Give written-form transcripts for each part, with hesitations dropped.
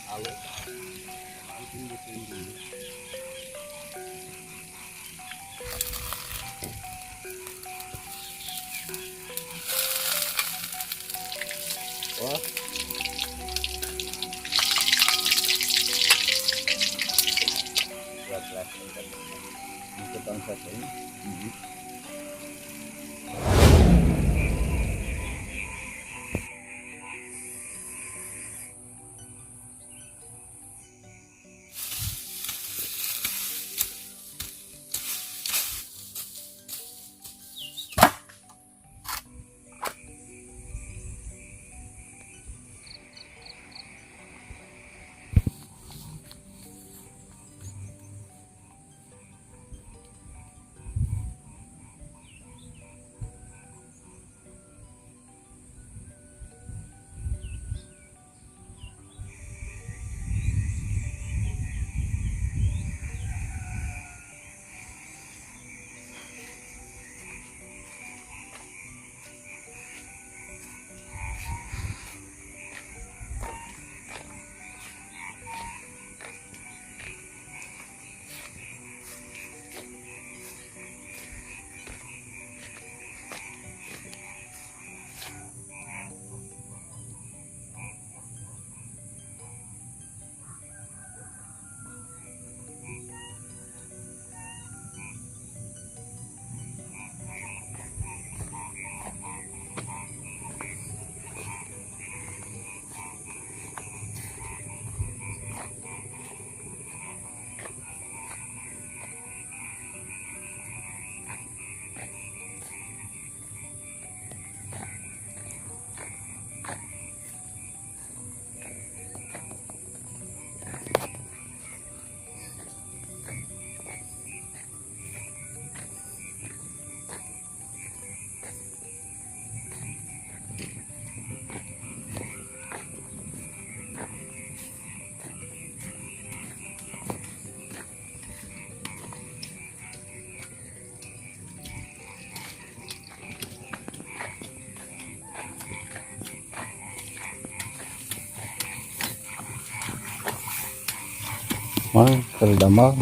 Halus. Bikin dulu. Wah. Belas untuk bangsa ini. Terdamal.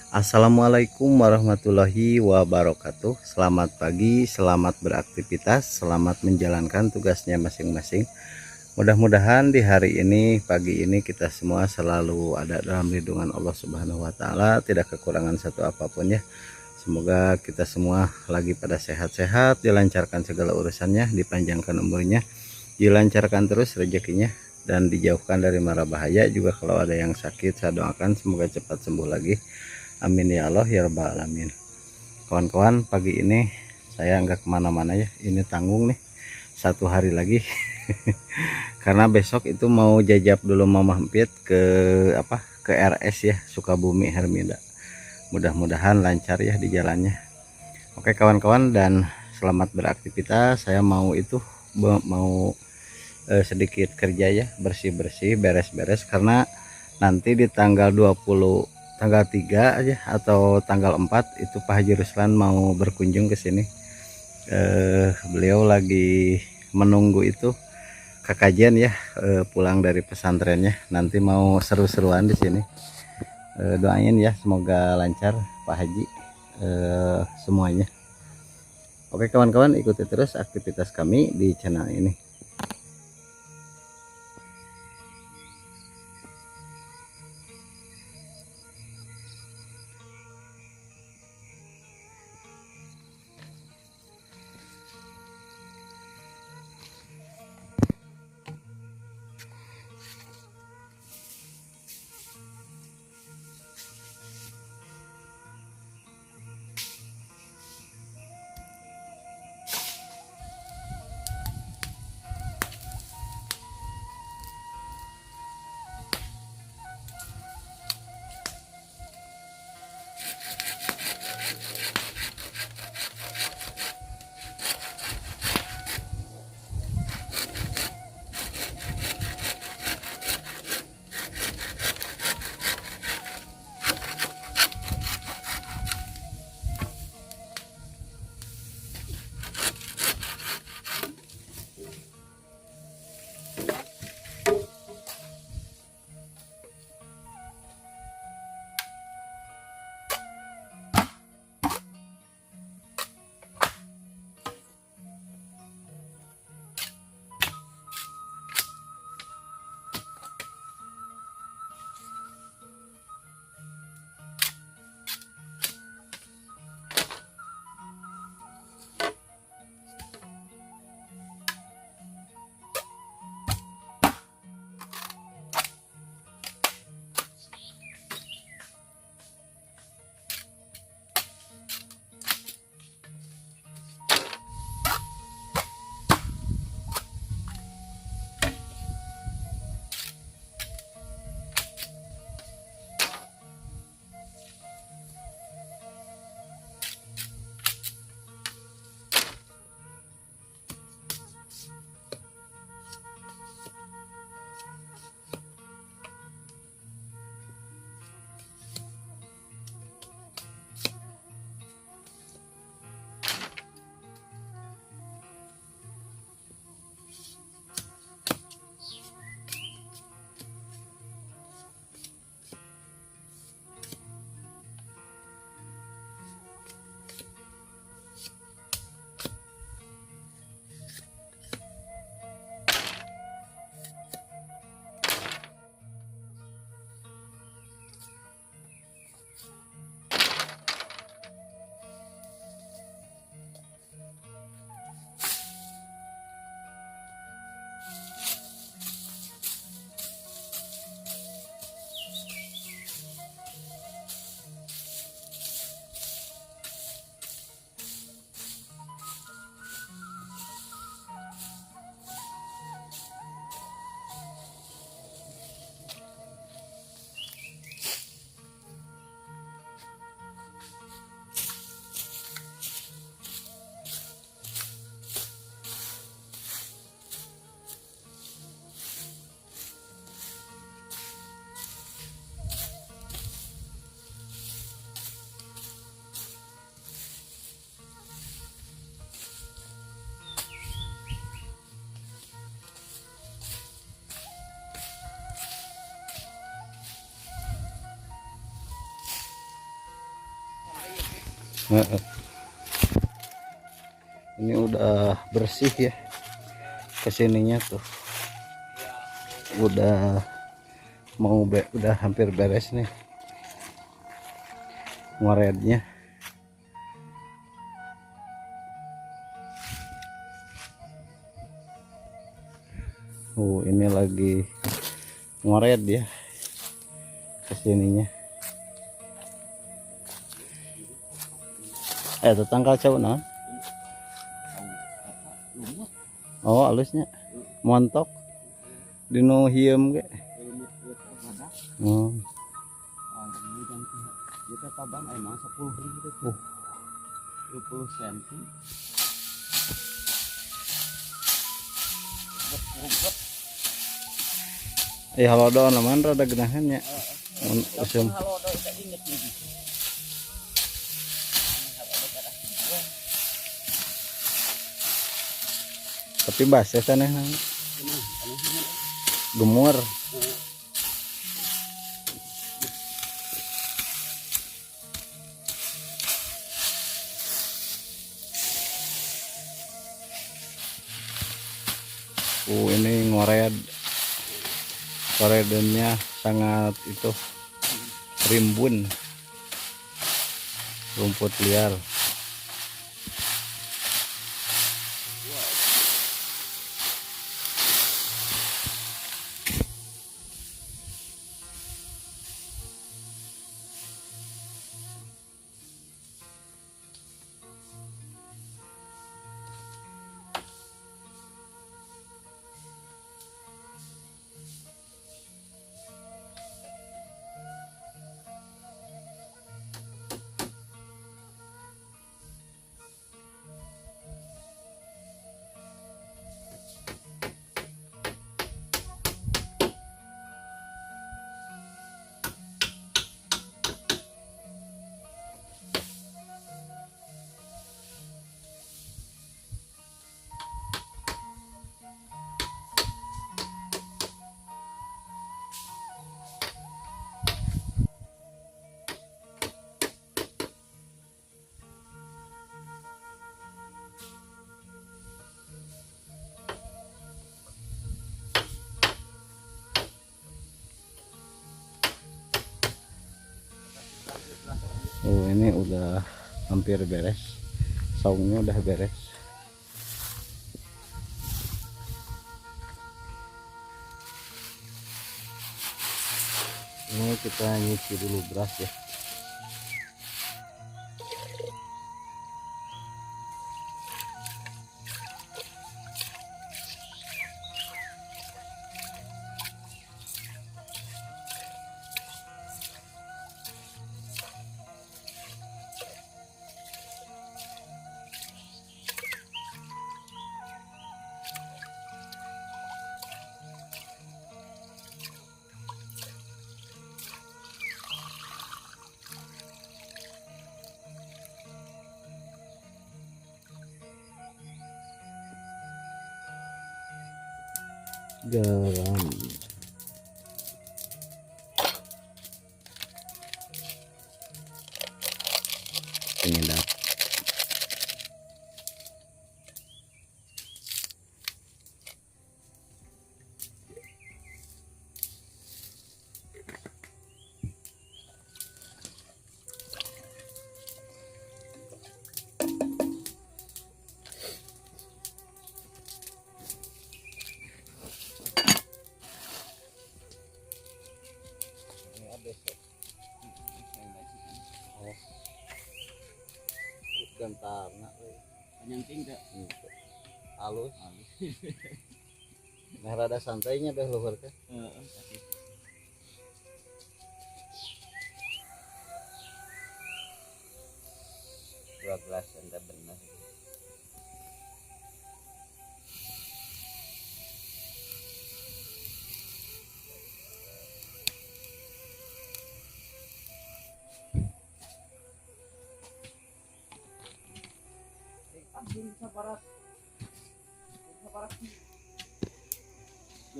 Assalamualaikum warahmatullahi wabarakatuh. Selamat pagi, selamat beraktivitas, selamat menjalankan tugasnya masing-masing. Mudah-mudahan di hari ini, pagi ini, kita semua selalu ada dalam lindungan Allah Subhanahu wa Ta'ala, tidak kekurangan satu apapun ya. Semoga kita semua lagi pada sehat-sehat, dilancarkan segala urusannya, dipanjangkan umurnya, dilancarkan terus rezekinya, dan dijauhkan dari mara bahaya. Juga kalau ada yang sakit, saya doakan semoga cepat sembuh lagi. Amin ya Allah ya rabbal alamin. Kawan-kawan, pagi ini saya nggak kemana-mana ya, ini tanggung nih 1 hari lagi. Karena besok itu mau jajab dulu Mama Empit ke ke RS ya, Sukabumi Hermida. Mudah-mudahan lancar ya di jalannya. Oke kawan-kawan, dan selamat beraktivitas. Saya mau sedikit kerja ya, bersih-bersih, beres-beres, karena nanti di tanggal 20, tanggal 3 aja atau tanggal 4 itu Pak Haji Ruslan mau berkunjung ke sini. Beliau lagi menunggu itu kekajian ya, pulang dari pesantrennya. Nanti mau seru-seruan di sini. Doain ya semoga lancar Pak Haji semuanya. Oke kawan-kawan, ikuti terus aktivitas kami di channel ini. Ini udah bersih ya, kesininya tuh udah udah hampir beres nih ngoretnya. Ini lagi ngoret ya kesininya. Tanggal cau nah Oh halusnya montok dino hieum ge. Oh kita tabang emang 10.000 20 cm. halodoan laman rada genahannya. Usum. Halodo kita inget nih. Tapi basah tanah gemur. Ini ngored koredennya sangat itu rimbun, rumput liar. Ini udah hampir beres, saungnya udah beres. Ini kita ngisi dulu beras ya. Garam, penyedap, gentar nak Panjang tinggal halus. Nah rada santainya deh luhur teh. Dua gelas anda benar.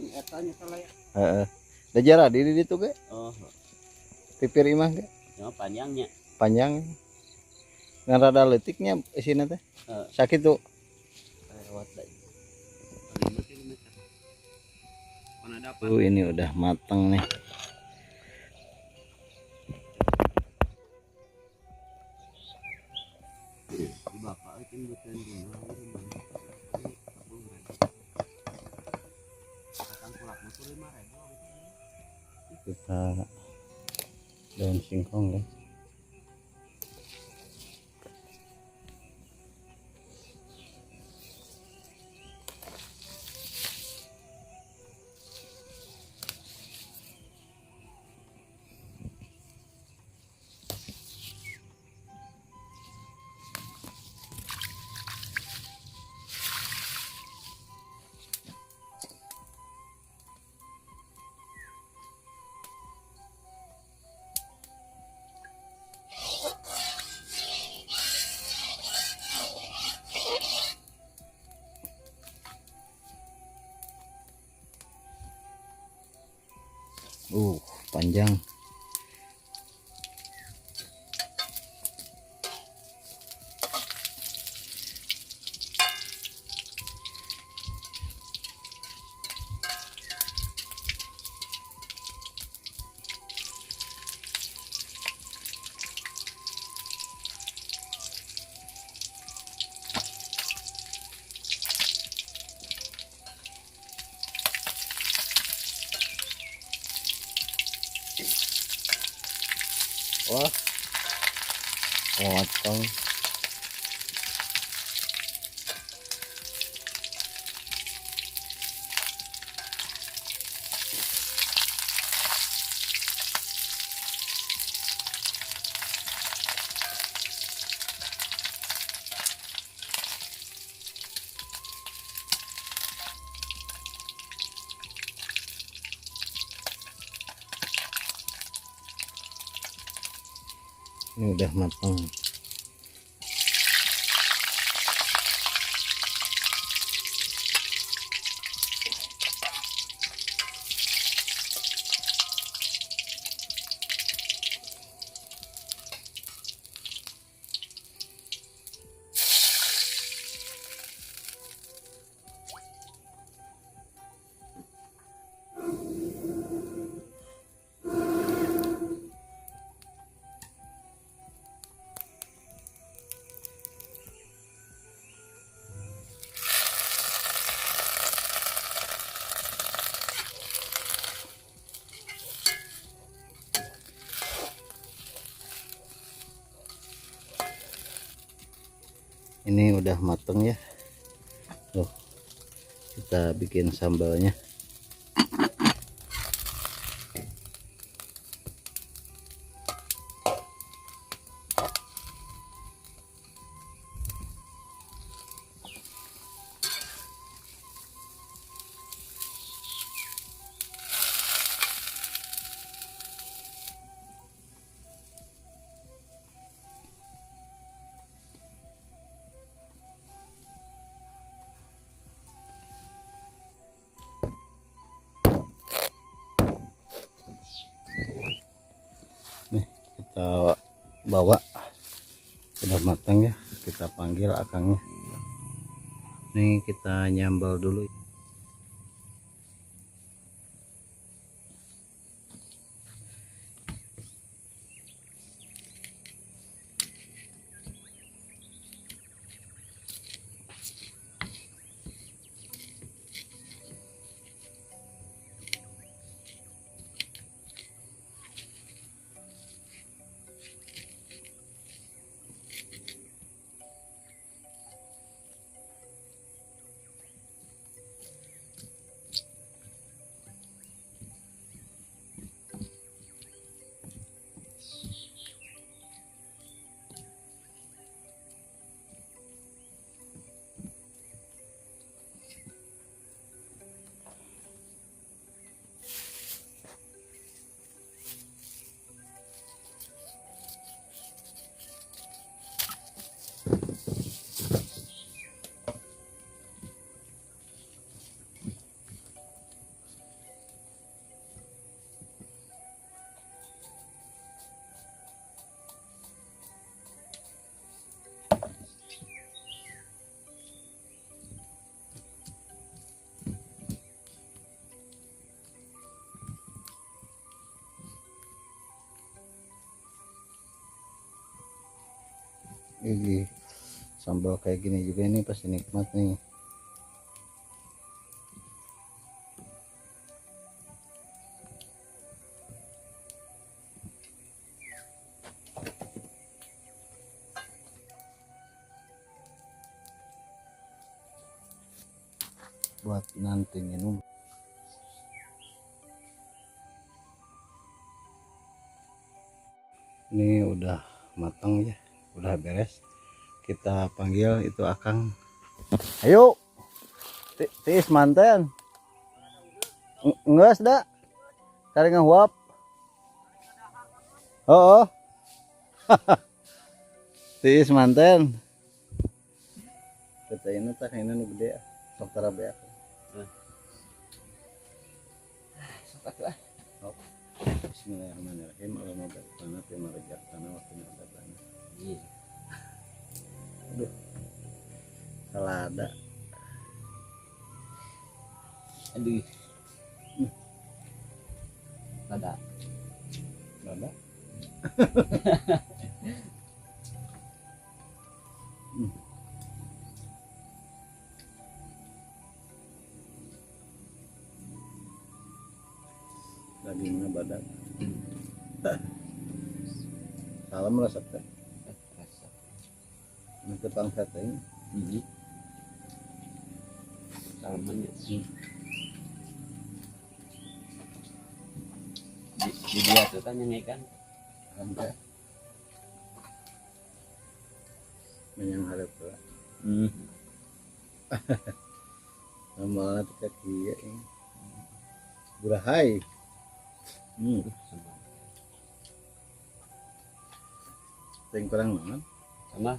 Etanya salah ya. Da jara di ditu ge. Oh. Pipir imah ge. Ya panjangnya. Panjang. Ngan rada leutiknya isina teh. Sakit tuh. Lewat deui. Ini udah matang nih. Bapak itu bukan dina. Kita daun singkong ya. Panjang. Wah, potong. Ini udah matang. Ini udah mateng ya. Loh, kita bikin sambalnya. Nih kita bawa, udah matang ya, kita panggil akangnya. Nih kita nyambal dulu. Ini sambal kayak gini juga ini pasti nikmat nih. Buat nanti minum. Ini udah matang ya, udah beres. Kita panggil itu akang. Ayo, tis manten. Enggak sudah. Cari ngahuap. Oh, tis manten. Kita ini tak ini nu gede. Sok tara beak. Sok atuh ah. Bismillahirrahmanirrahim. Allahumma barik lana fi ma razaqtana wa qina adzabannar. Iya. Aduh, salada. Aduh. Ada. Salada. Dagingnya badak. Salam resep teh. Rasa. Ini ketang sate ini. Salaman ya. Di dia tuh kan yang ikan. Sampai menyang harap lah. Nama tiga kia ini. Burahai. Yang kurang mana? Sama.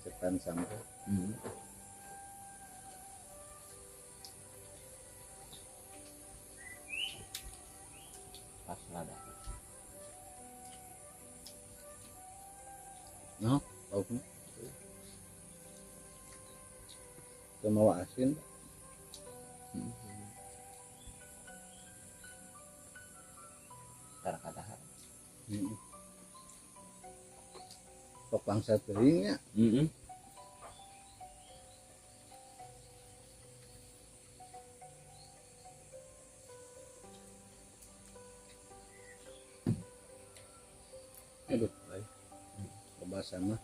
Cepan sampai. Pas lada. No, tahu kan? Sama asin. Cara kata. Topang satu ini ya. Aduh, baik. Kebasan mah.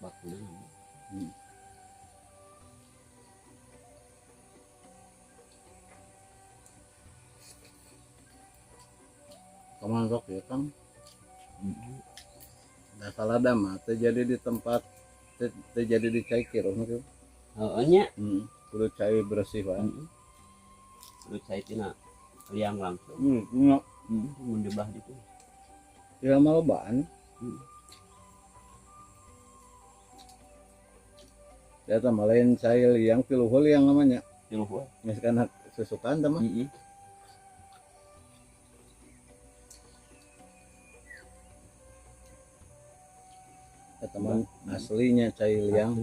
Bakunya. Kemangkok ya Kang. Nah salada mah terjadi di tempat terjadi di cai kiro gitu. Oh nya. Kudu cai bersih Pak. Lu cai tina liang langsung. Enggak. Mun dibelah gitu. Ya malah bahan. Ya tambah lain cai liang piluhul yang namanya. Piluhul. Misalkan sesukaan mah. Ya teman aslinya cai liang.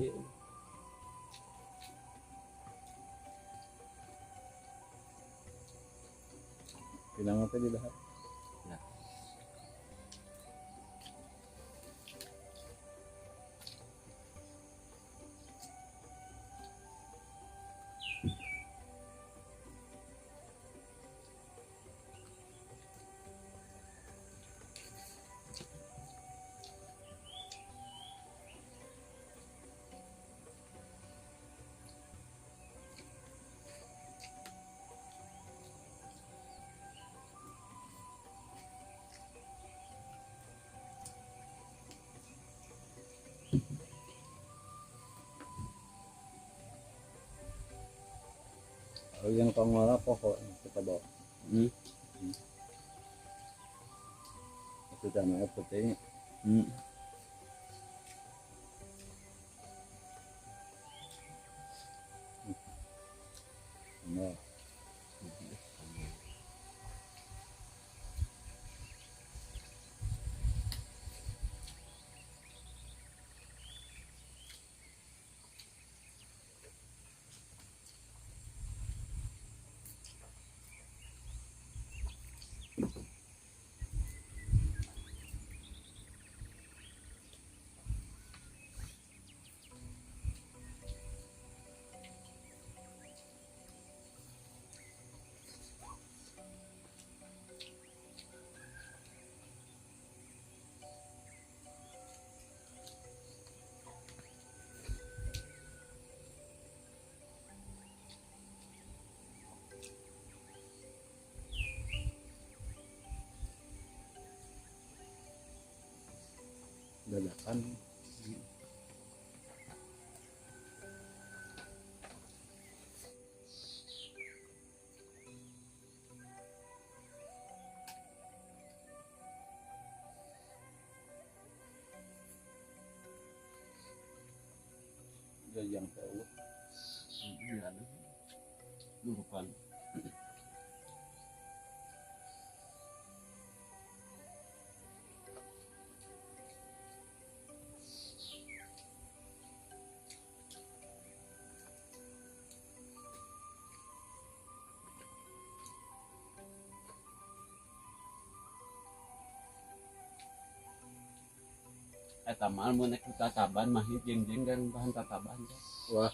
Pinang apa di dahar? Kalau yang pangwala pokok kita bawa. Itu namanya putih. Nah. Dadakan. yang tahu. Iya, lurupan. Eta mah mun nek tataban mah jeng-jeng dan bahan tataban. Wah,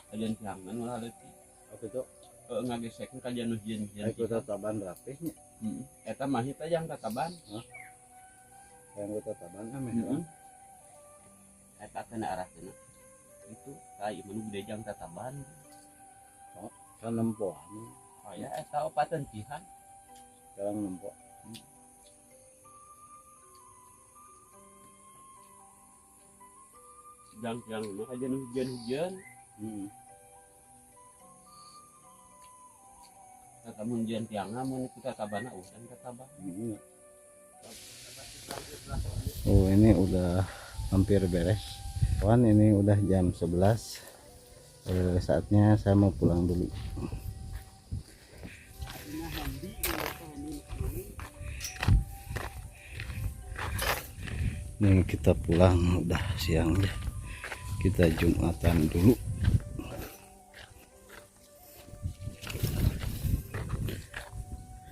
Kajian jangan malah leutik. apa itu? Ngagesekkeun kajian ujian. Aku tataban rapihnya. Eta mah eta yang tataban. Yang tataban kan Heeh. Eta kena arah cenah. Itu kayak menu gede jang tataban. Kan nempoan. Oh ya eta opaten jihan. Sekarang nempok. Jang-jang mah kajian hujan-hujan. Kata mun jian tiangna mun kita tabana udan tataban. Oh, ini udah hampir beres. Kawan, ini udah jam 11. Saatnya saya mau pulang dulu. Nih kita pulang, udah siang ya. Kita Jumatan dulu.